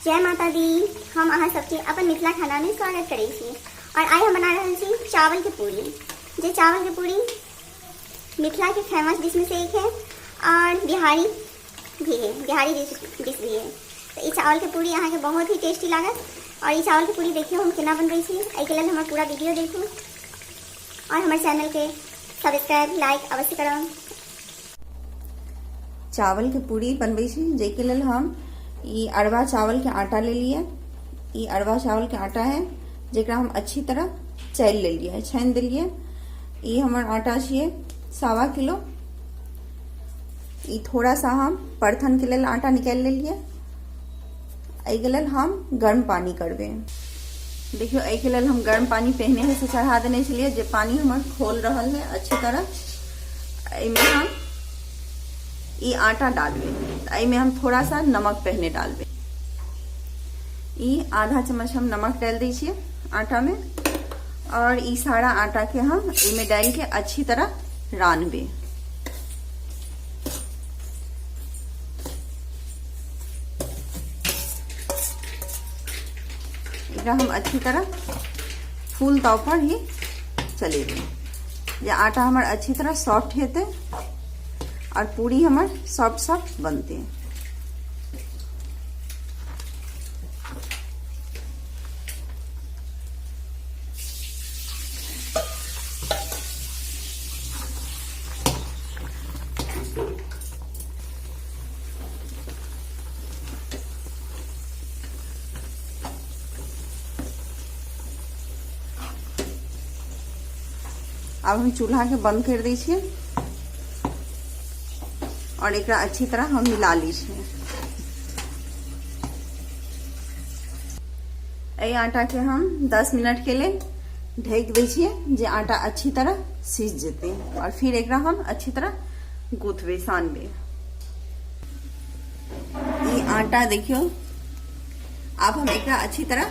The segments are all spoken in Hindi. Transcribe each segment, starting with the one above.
जय माता दी। हम अहाँ सबके अपन मिथिला खाना में स्वागत करै छी। और आई हम बना रहल छी चावल के पूरी। जे चावल के पूरी मिथिला के फेमस डिश में से एक है और बिहारी डिश भी है। तो ये चावल के पूरी अहाँ के बहुत ही टेस्टी लागत। और ये चावल के पूरी देखियो हम केना बनबै छी। एहि के लेल हमर पूरा वीडियो देखू और हमारे चैनल के सब्सक्राइब लाइक अवश्य करब। चावल के पूरी बनबै छी जे के लेल हम ई अरवा चावल के आटा ले लिए। ई अरवा चावल के आटा है जेकरा हम अच्छी तरह चाइल ले लिए, छानि देलिए। ई हमर आटा छिए 1.25 किलो। ई थोड़ा सा हम परथन के लेल आटा निकाल लेलिए। एहि के लेल हम गर्म पानी करबे। देखियो एहि के लेल हम गर्म पानी पहले से चढ़ा देने छलिए जे पानी हमर खोल रहल है अच्छी तरह। एहिमे हम ई आटा डालबे। एहिमे हम थोड़ा सा नमक पहले डालबे। ई आधा चम्मच हम नमक डाल दी छिए आटा में। और ई सारा आटा के हम इमे डाल के अच्छी तरह रानबे। एकरा हम अच्छी तरह फूल ताव पर ही चलेबे। ये आटा हमार अच्छी तरह सॉफ्ट हेते और पूरी हमार सॉफ्ट बनते हैं। अब हम चूल्हा के बंद कर दी छिए और एकरा अच्छी तरह हम मिला ली छिए। एहि आटा के हम 10 मिनट के लिए ढक दै छिए जे आटा अच्छी तरह सीझ जेते। और फिर एकरा हम अच्छी तरह गूंथबे, सानबे। ये आटा देखियो अब हम एकरा अच्छी तरह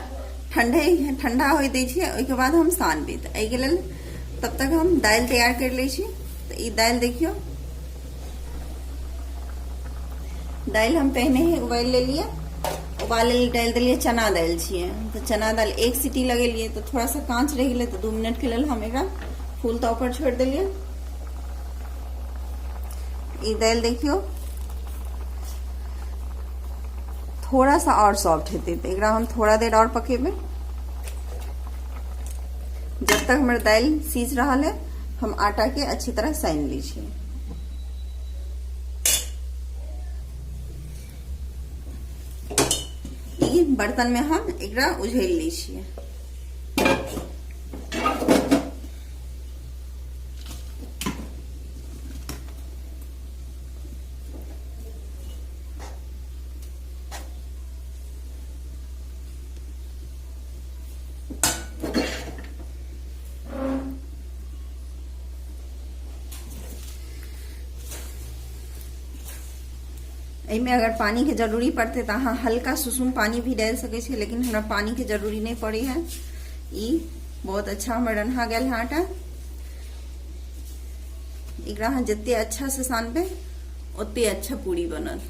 ठंडा हो दै छिए। ओइ के बाद हम सानबे। तो एहि के लेल तब तक हम दाल तैयार कर ले छी। तो ये दाल देखियो, दाल हम पहले ही उबाल ले लिए। उबाले डाल दिलिए चना दाल छिए। तो चना दाल एक सीटी लगेलिए तो थोड़ा सा कांच रह गए। तो 2 मिनट के लिए हम एकरा फूल ताव पर छोड़ दिलिए। ये दाल देखियो थोड़ा सा और सॉफ्ट हेते। तो एकरा हम थोड़ा देर और पकेबे। जब तक हमारे दाल सीझ रहा है हम आटा के अच्छी तरह सान लीजिए। बर्तन में हम एकरा उझेल लीजिए। एहिमे अगर पानी के जरूरी पड़ते तो अहाँ हल्का सुसुम पानी भी डाल सके छे, लेकिन हमरा पानी के जरूरी नहीं पड़ी है। ई बहुत अच्छा हमर रन्हा गया है आटा। एकरा अहाँ जितने अच्छा से सानबे उतने अच्छा पूरी बनल।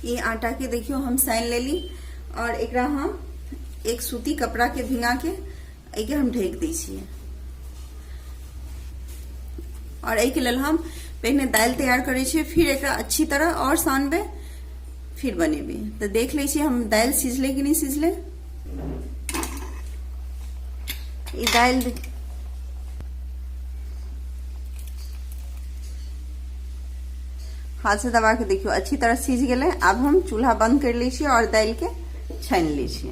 ये आटा के देखियो हम सान लेली और एकरा हम एक सूती कपड़ा के भिंगा के एके हम ढक दी छिए। और एहि के लेल हम पहले दाल तैयार करे छिए, फिर एकरा अच्छी तरह और सानबे, फिर बनेबे। तो देख ले छिए हम दाल सीझले कि नहीं सीझले। ये दाल हाथ से दबा के देखियो अच्छी तरह सीझ गए। अब हम चूल्हा बंद कर ले छिए और दाल के छान ले छिए।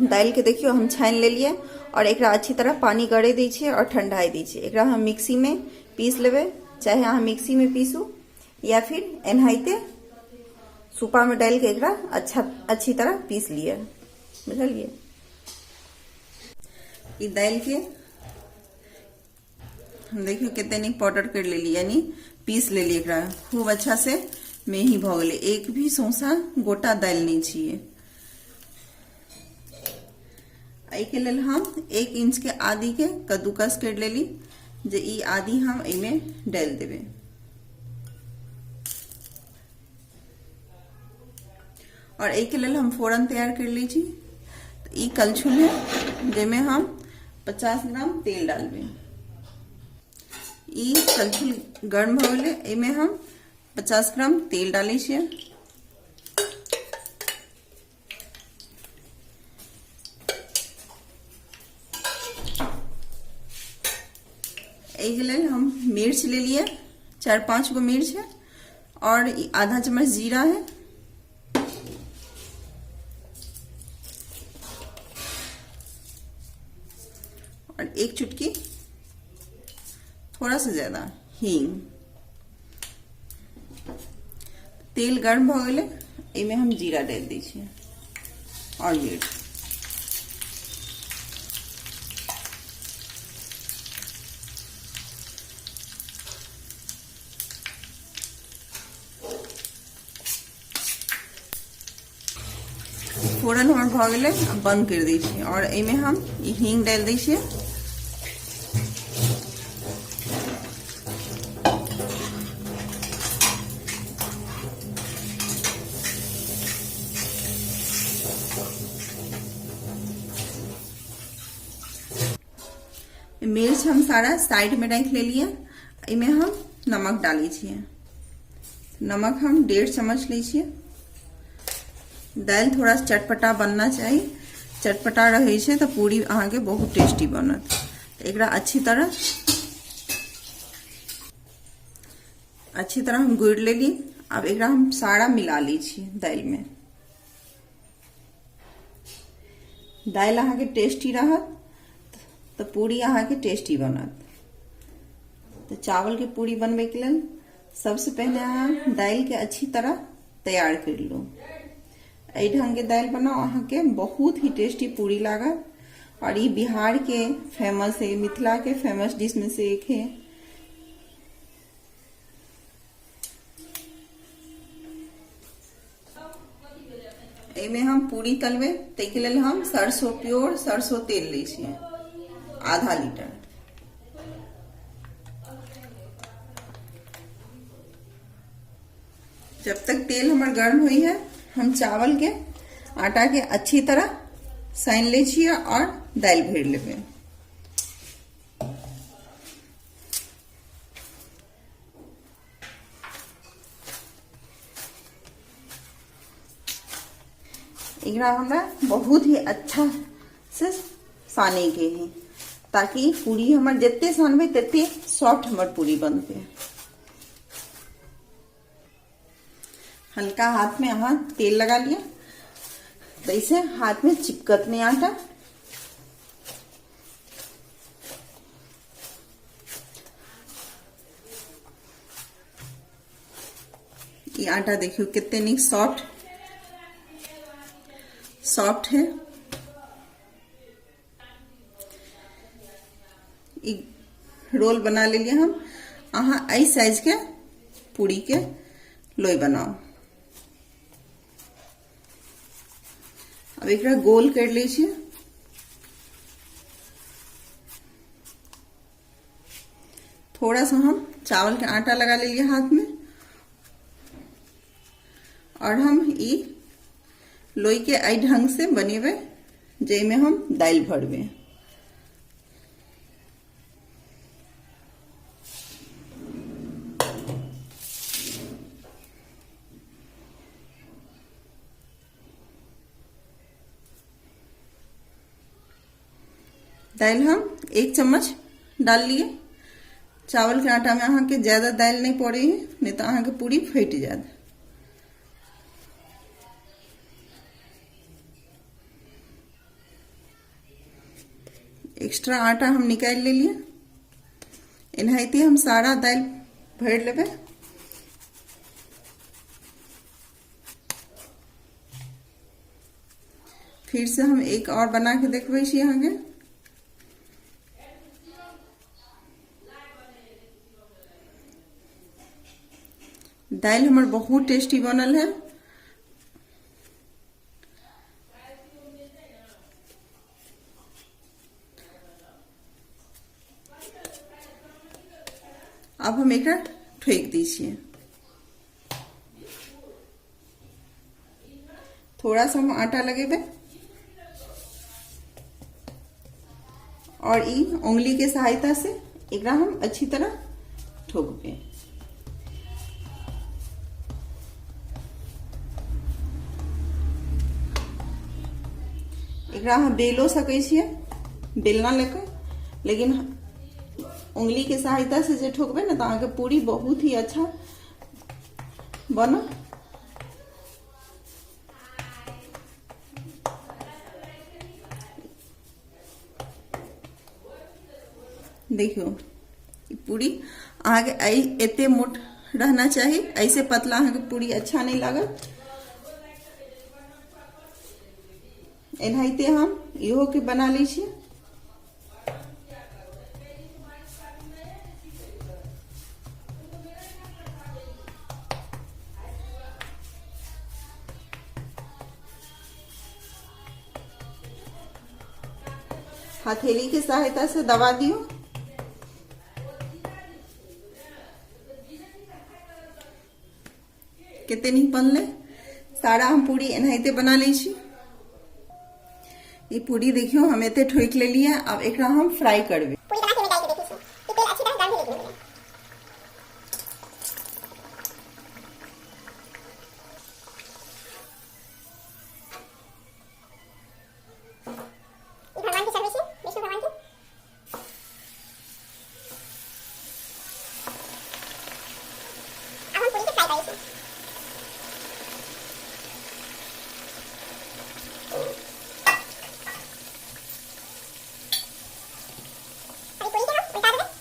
दाल के देखियो हम छान ले लिए और एकरा अच्छी तरह पानी गड़े दी छिए और ठंडाई दी छिए। एकरा हम मिक्सी में पीस लेबे, चाहे अहाँ मिक्सी में पीसू या फिर एनाहिते सूपा में डाल के एकरा अच्छी तरह पीस लिए। बुझलिए। ई दाल के हम देखियो कितने निक पाउडर कर ले ली, यानी पीस ले ली। एकरा खूब अच्छा से मेही भ गेले। एक भी सौसा गोटा दाल नहीं छिए। एहि के लेल हम 1 इंच के आदि के कद्दूकस कर लेली। जे ई आदि हम एमे डाल देबे। और एक के लेल हम फोरन तैयार कर ली छी। तो ई कलछुल है जेमे हम 50 ग्राम तेल डालबे। ई कलछुल गर्म हो गए, एमे हम 50 ग्राम तेल डाले छिए। एक लेल हम मिर्च ले लिए, 4-5 गो मिर्च है और आधा चम्मच जीरा है। और एक चुटकी थोड़ा सा ज्यादा हींग। तेल गर्म हो गए, इमे हम जीरा डाल दीजिए और मिर्च। फोरन हमर भ गेलै, बंद कर दीजिए और इमे हम हींग डाल दीजिए। मिर्च हम सारा साइड में रख ले लिए। इमे हम नमक डाली छिए। नमक हम 1.5 चम्मच ले छिए। दाल थोड़ा चटपटा बनना चाहिए, चटपटा रहे छे तो पूरी अहाँ के बहुत टेस्टी बनत। एकरा अच्छी तरह हम गुड़ ले ली। अब एकरा हम सारा मिला ली छिए दाल में। दाल अहाँ के टेस्टी रहत तो पूरी अहाँ के टेस्टी बनत। तो चावल के पूरी बनबे के लिए सबसे पहले अहाँ दाल के अच्छी तरह तैयार कर लो। एहि ढंग के दाल बनाओ, अहाँ के बहुत ही टेस्टी पूरी लागत। और ये बिहार के फेमस है, मिथिला के फेमस डिश में से एक है। एमे हम पूरी तलबे, ताहि लेल हम प्योर सरसों तेल ले छिए, आधा लीटर। जब तक तेल हमार गर्म हुई है, हम चावल के आटा के अच्छी तरह सान ले छिए और दाल भर लेबे। एकरा हमरा बहुत ही अच्छा से साने के है, ताकि पूरी हमर जितने सानबे तते सॉफ्ट हमर पूरी बनते। हल्का हाथ में अहाँ तेल लगा लिया, तो इसे हाथ में चिपकत नहीं आटा। ये आटा देखियो कितने निक सॉफ्ट है। रोल बना ले लिया हम। अहाँ आई साइज के पूरी के लोई बनाओ। अब एक गोल कर लीजिए। थोड़ा सा हम चावल के आटा लगा ले लिया हाथ में और हम ई लोई के आई ढंग से बनेबे, जेमे हम दाल भरबे। दाल हम 1 चम्मच डाल लिए। चावल के आटा में अहाँ के ज्यादा दाल नहीं पड़े है, नहीं तो अहाँ के पूरी फट जात। एक्स्ट्रा आटा हम निकाल ले लिए। इनहाइती हम सारा दाल भर लेबे। फिर से हम एक और बना के देखबे छी अहाँ के। दाल हमर बहुत टेस्टी बनल है। अब हम एक ठोक दीजिए। थोड़ा सा हम आटा लगेबे और ई उंगली के सहायता से एकरा हम अच्छी तरह ठोकबे। एकरा हम बेलो सकै छियै, बेलना लेके, लेकिन उंगली के सहायता से जे ठोकबे ना तो अहाँके पूरी बहुत ही अच्छा बनत। देखियो पूरी अहाँके एते मोट रहना चाहिए, ऐसे पतला अहाँके पूरी अच्छा नहीं लागत। एनाहिते हम इहो के बना लै छियै। हथेली के सहायता से दबा दियो। कितने नहीं बनले सारा हम पूरी एनाहिते बना लै छी। ये पूरी देखियो हम एते ठोक ले लिया। अब एकरा हम फ्राई करबे। पूरी बना के निकाल के देखिए कि तेल अच्छी तरह गर्म हो गया। भगवान की सर्विस है, विष्णु भगवान की। अब हम पूरी के फ्राई करेंगे। अभी पूरी के हम उल्टा देंगे।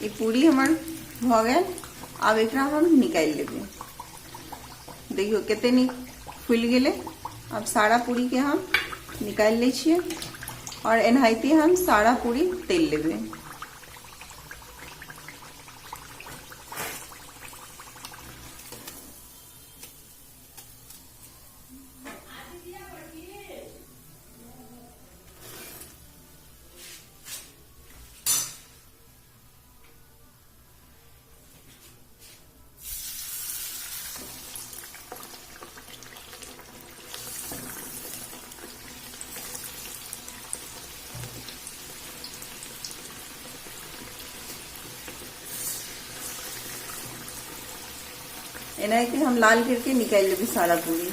ये पूरी हमार भ गए। अब एकरा हम निकाल लेबे। देखियो कितने नी फूल गेले। अब सारा पूरी के हम निकाल ले छिए और एनाहिते हम सारा पूरी तेल लेबे। एनाहिते हम लाल करके निकाल लेबे सारा पूरी।